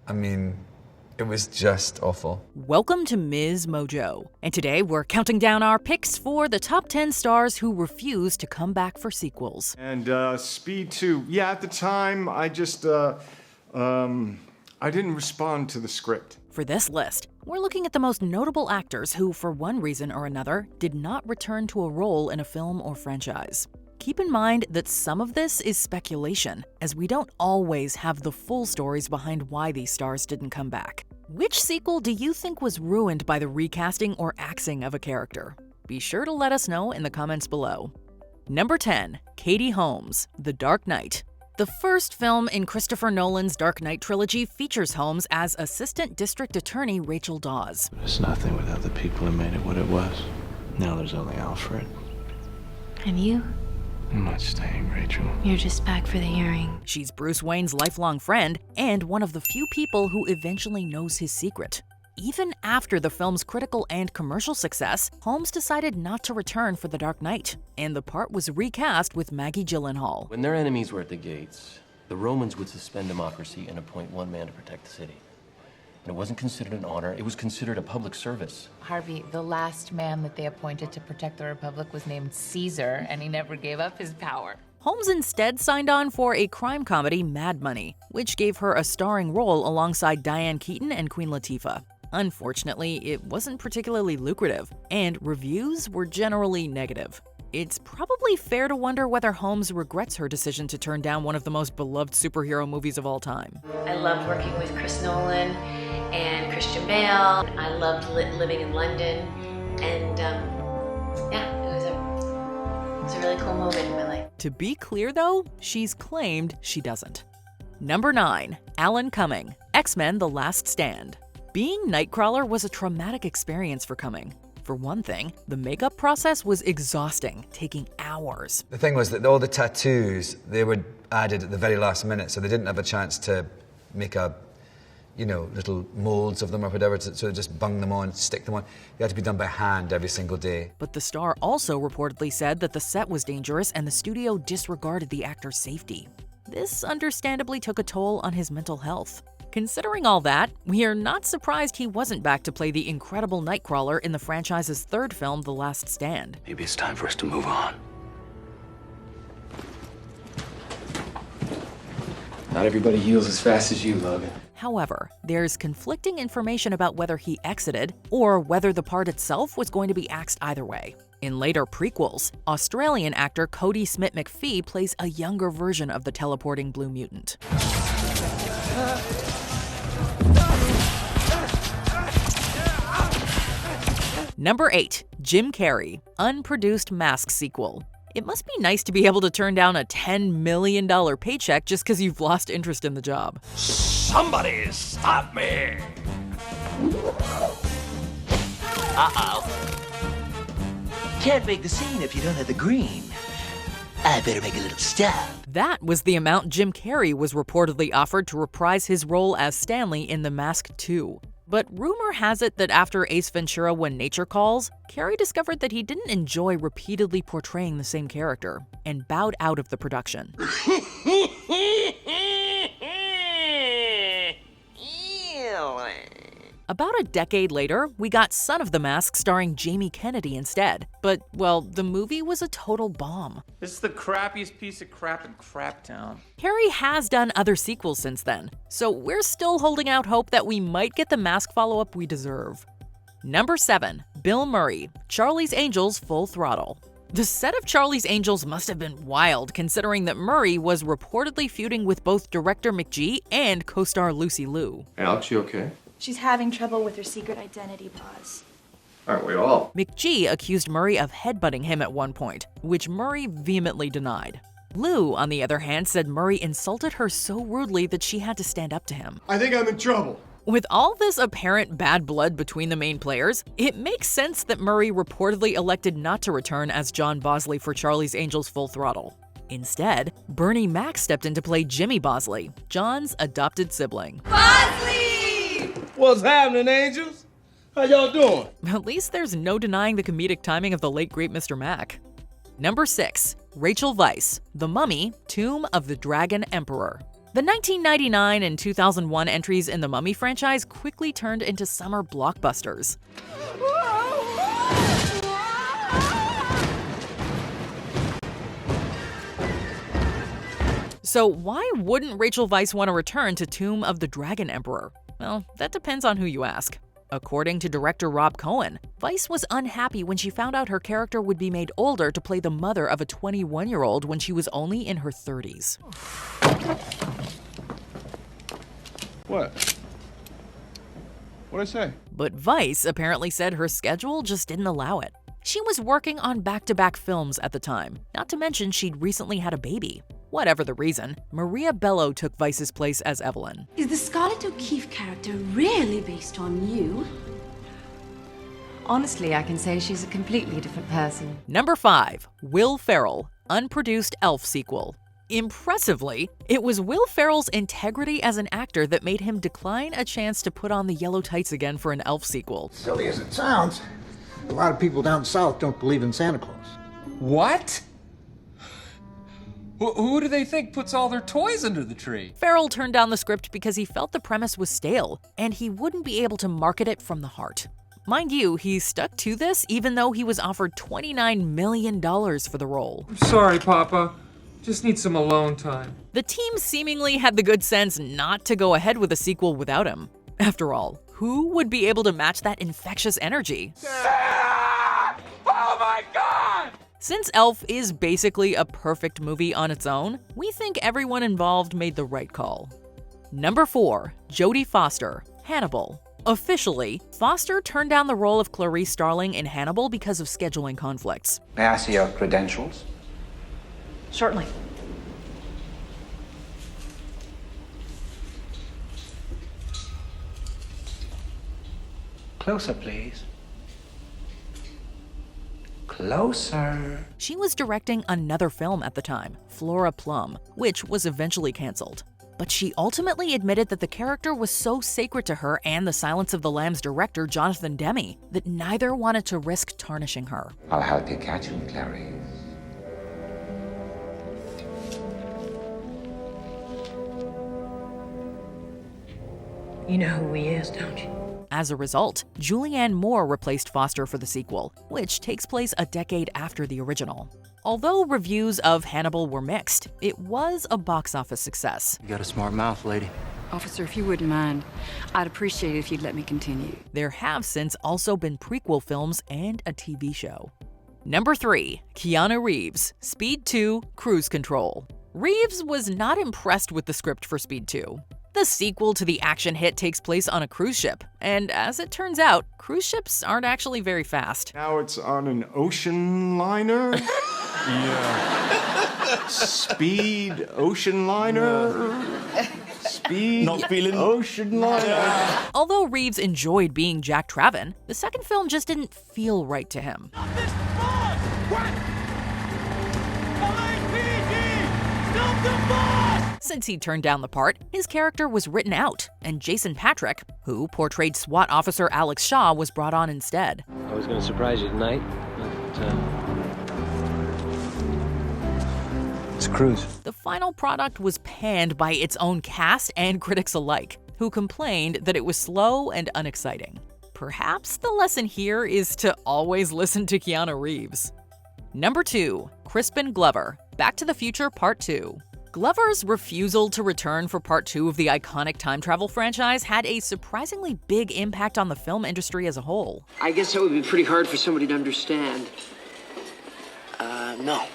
I mean, it was just awful. Welcome to MsMojo, and today we're counting down our picks for the top 10 stars who refuse to come back for sequels. And Speed 2, yeah, at the time, I just, I didn't respond to the script. For this list, we're looking at the most notable actors who, for one reason or another, did not return to a role in a film or franchise. Keep in mind that some of this is speculation, as we don't always have the full stories behind why these stars didn't come back. Which sequel do you think was ruined by the recasting or axing of a character? Be sure to let us know in the comments below. Number 10. Katie Holmes, The Dark Knight. The first film in Christopher Nolan's Dark Knight trilogy features Holmes as Assistant District Attorney Rachel Dawes. It's nothing without the people who made it what it was. Now there's only Alfred. And you? I'm not staying, Rachel. You're just back for the hearing. She's Bruce Wayne's lifelong friend and one of the few people who eventually knows his secret. Even after the film's critical and commercial success, Holmes decided not to return for The Dark Knight, and the part was recast with Maggie Gyllenhaal. When their enemies were at the gates, the Romans would suspend democracy and appoint one man to protect the city. And it wasn't considered an honor, it was considered a public service. Harvey, the last man that they appointed to protect the Republic was named Caesar, and he never gave up his power. Holmes instead signed on for a crime comedy, Mad Money, which gave her a starring role alongside Diane Keaton and Queen Latifah. Unfortunately, it wasn't particularly lucrative, and reviews were generally negative. It's probably fair to wonder whether Holmes regrets her decision to turn down one of the most beloved superhero movies of all time. I loved working with Chris Nolan and Christian Bale. I loved living in London, and yeah, it was a really cool moment in my life. To be clear though, she's claimed she doesn't. Number 9. Alan Cumming, X-Men: The Last Stand. Being Nightcrawler was a traumatic experience for Cumming. For one thing, the makeup process was exhausting, taking hours. The thing was that all the tattoos, they were added at the very last minute, so they didn't have a chance to make little molds of them or whatever, so just bung them on, stick them on. They had to be done by hand every single day. But the star also reportedly said that the set was dangerous and the studio disregarded the actor's safety. This understandably took a toll on his mental health. Considering all that, we are not surprised he wasn't back to play the incredible Nightcrawler in the franchise's third film, The Last Stand. Maybe it's time for us to move on. Not everybody heals as fast as you, Logan. However, there's conflicting information about whether he exited or whether the part itself was going to be axed either way. In later prequels, Australian actor Cody Smith-McPhee plays a younger version of the teleporting Blue Mutant. Number 8. Jim Carrey, unproduced Mask sequel. It must be nice to be able to turn down a $10 million paycheck just because you've lost interest in the job. Somebody stop me! Uh-oh. Can't make the scene if you don't have the green. I better make a little stop. That was the amount Jim Carrey was reportedly offered to reprise his role as Stanley in The Mask 2. But rumor has it that after Ace Ventura: When Nature Calls, Carrey discovered that he didn't enjoy repeatedly portraying the same character and bowed out of the production. About a decade later, we got Son of the Mask starring Jamie Kennedy instead. But, well, the movie was a total bomb. This is the crappiest piece of crap in Craptown. Carrey has done other sequels since then, so we're still holding out hope that we might get the Mask follow-up we deserve. Number 7. Bill Murray, Charlie's Angels: Full Throttle. The set of Charlie's Angels must have been wild, considering that Murray was reportedly feuding with both director McG and co-star Lucy Liu. Alex, you okay? She's having trouble with her secret identity, boss. Aren't we all? McG accused Murray of headbutting him at one point, which Murray vehemently denied. Liu, on the other hand, said Murray insulted her so rudely that she had to stand up to him. I think I'm in trouble. With all this apparent bad blood between the main players, it makes sense that Murray reportedly elected not to return as John Bosley for Charlie's Angels: Full Throttle. Instead, Bernie Mac stepped in to play Jimmy Bosley, John's adopted sibling. Bosley! What's happening, angels? How y'all doing? At least there's no denying the comedic timing of the late great Mr. Mac. Number 6. Rachel Weisz, The Mummy: Tomb of the Dragon Emperor. The 1999 and 2001 entries in the Mummy franchise quickly turned into summer blockbusters. So why wouldn't Rachel Weisz want to return to Tomb of the Dragon Emperor? Well, that depends on who you ask. According to director Rob Cohen, Weisz was unhappy when she found out her character would be made older to play the mother of a 21-year-old when she was only in her 30s. What? What'd I say? But Weisz apparently said her schedule just didn't allow it. She was working on back-to-back films at the time, not to mention she'd recently had a baby. Whatever the reason, Maria Bello took Weisz's place as Evelyn. Is the Scarlett O'Keefe character really based on you? Honestly, I can say she's a completely different person. Number 5. Will Ferrell, unproduced Elf sequel. Impressively, it was Will Ferrell's integrity as an actor that made him decline a chance to put on the yellow tights again for an Elf sequel. Silly as it sounds, a lot of people down south don't believe in Santa Claus. What? Who do they think puts all their toys under the tree? Ferrell turned down the script because he felt the premise was stale, and he wouldn't be able to market it from the heart. Mind you, he stuck to this even though he was offered $29 million for the role. I'm sorry, Papa. Just need some alone time. The team seemingly had the good sense not to go ahead with a sequel without him. After all, who would be able to match that infectious energy? Oh my God! Since Elf is basically a perfect movie on its own, we think everyone involved made the right call. Number 4. Jodie Foster, Hannibal. Officially, Foster turned down the role of Clarice Starling in Hannibal because of scheduling conflicts. May I see your credentials? Certainly. Closer, please. Closer. She was directing another film at the time, Flora Plum, which was eventually canceled. But she ultimately admitted that the character was so sacred to her and the Silence of the Lambs director, Jonathan Demme, that neither wanted to risk tarnishing her. I'll help you catch him, Clarice. You know who he is, don't you? As a result, Julianne Moore replaced Foster for the sequel, which takes place a decade after the original. Although reviews of Hannibal were mixed, it was a box office success. You got a smart mouth, lady. Officer, if you wouldn't mind, I'd appreciate it if you'd let me continue. There have since also been prequel films and a TV show. Number 3. Keanu Reeves, Speed 2, Cruise Control. Reeves was not impressed with the script for Speed 2. The sequel to the action hit takes place on a cruise ship, and as it turns out, cruise ships aren't actually very fast. Now it's on an ocean liner? Yeah. Speed ocean liner? Speed Not feeling ocean liner? Although Reeves enjoyed being Jack Traven, the second film just didn't feel right to him. Since he turned down the part, his character was written out, and Jason Patric, who portrayed SWAT officer Alex Shaw, was brought on instead. I was going to surprise you tonight, but It's a cruise. The final product was panned by its own cast and critics alike, who complained that it was slow and unexciting. Perhaps the lesson here is to always listen to Keanu Reeves. Number 2. Crispin Glover, Back to the Future Part 2. Glover's refusal to return for Part 2 of the iconic time travel franchise had a surprisingly big impact on the film industry as a whole. I guess that would be pretty hard for somebody to understand. No.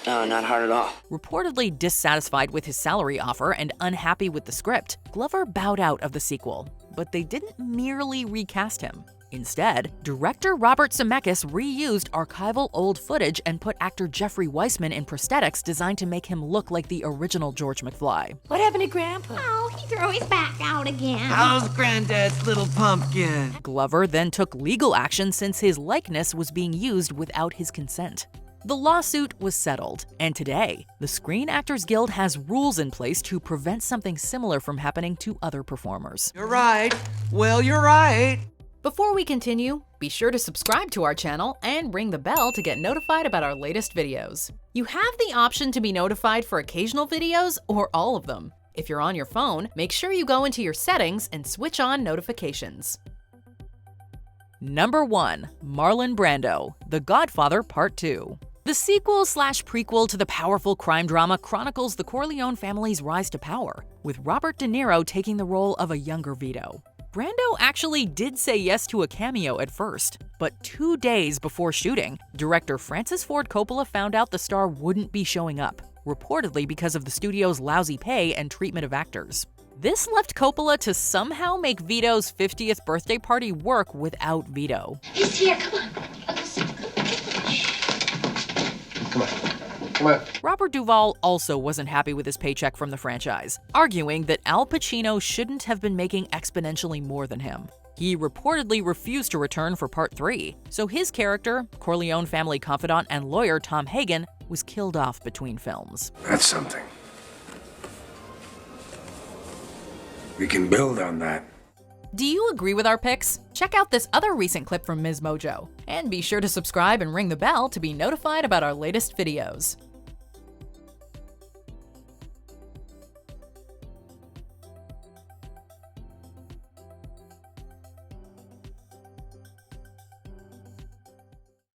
No, not hard at all. Reportedly dissatisfied with his salary offer and unhappy with the script, Glover bowed out of the sequel. But they didn't merely recast him. Instead, director Robert Zemeckis reused archival old footage and put actor Jeffrey Weissman in prosthetics designed to make him look like the original George McFly. What happened to Grandpa? Oh, he threw his back out again. How's Granddad's little pumpkin? Glover then took legal action since his likeness was being used without his consent. The lawsuit was settled, and today, the Screen Actors Guild has rules in place to prevent something similar from happening to other performers. You're right. Well, you're right. Before we continue, be sure to subscribe to our channel and ring the bell to get notified about our latest videos. You have the option to be notified for occasional videos or all of them. If you're on your phone, make sure you go into your settings and switch on notifications. Number 1. Marlon Brando, The Godfather Part 2. The sequel/prequel to the powerful crime drama chronicles the Corleone family's rise to power, with Robert De Niro taking the role of a younger Vito. Brando actually did say yes to a cameo at first, but 2 days before shooting, director Francis Ford Coppola found out the star wouldn't be showing up, reportedly because of the studio's lousy pay and treatment of actors. This left Coppola to somehow make Vito's 50th birthday party work without Vito. He's here, come on. Come on. Robert Duvall also wasn't happy with his paycheck from the franchise, arguing that Al Pacino shouldn't have been making exponentially more than him. He reportedly refused to return for Part 3, so his character, Corleone family confidant and lawyer Tom Hagen, was killed off between films. That's something. We can build on that. Do you agree with our picks? Check out this other recent clip from MsMojo, and be sure to subscribe and ring the bell to be notified about our latest videos.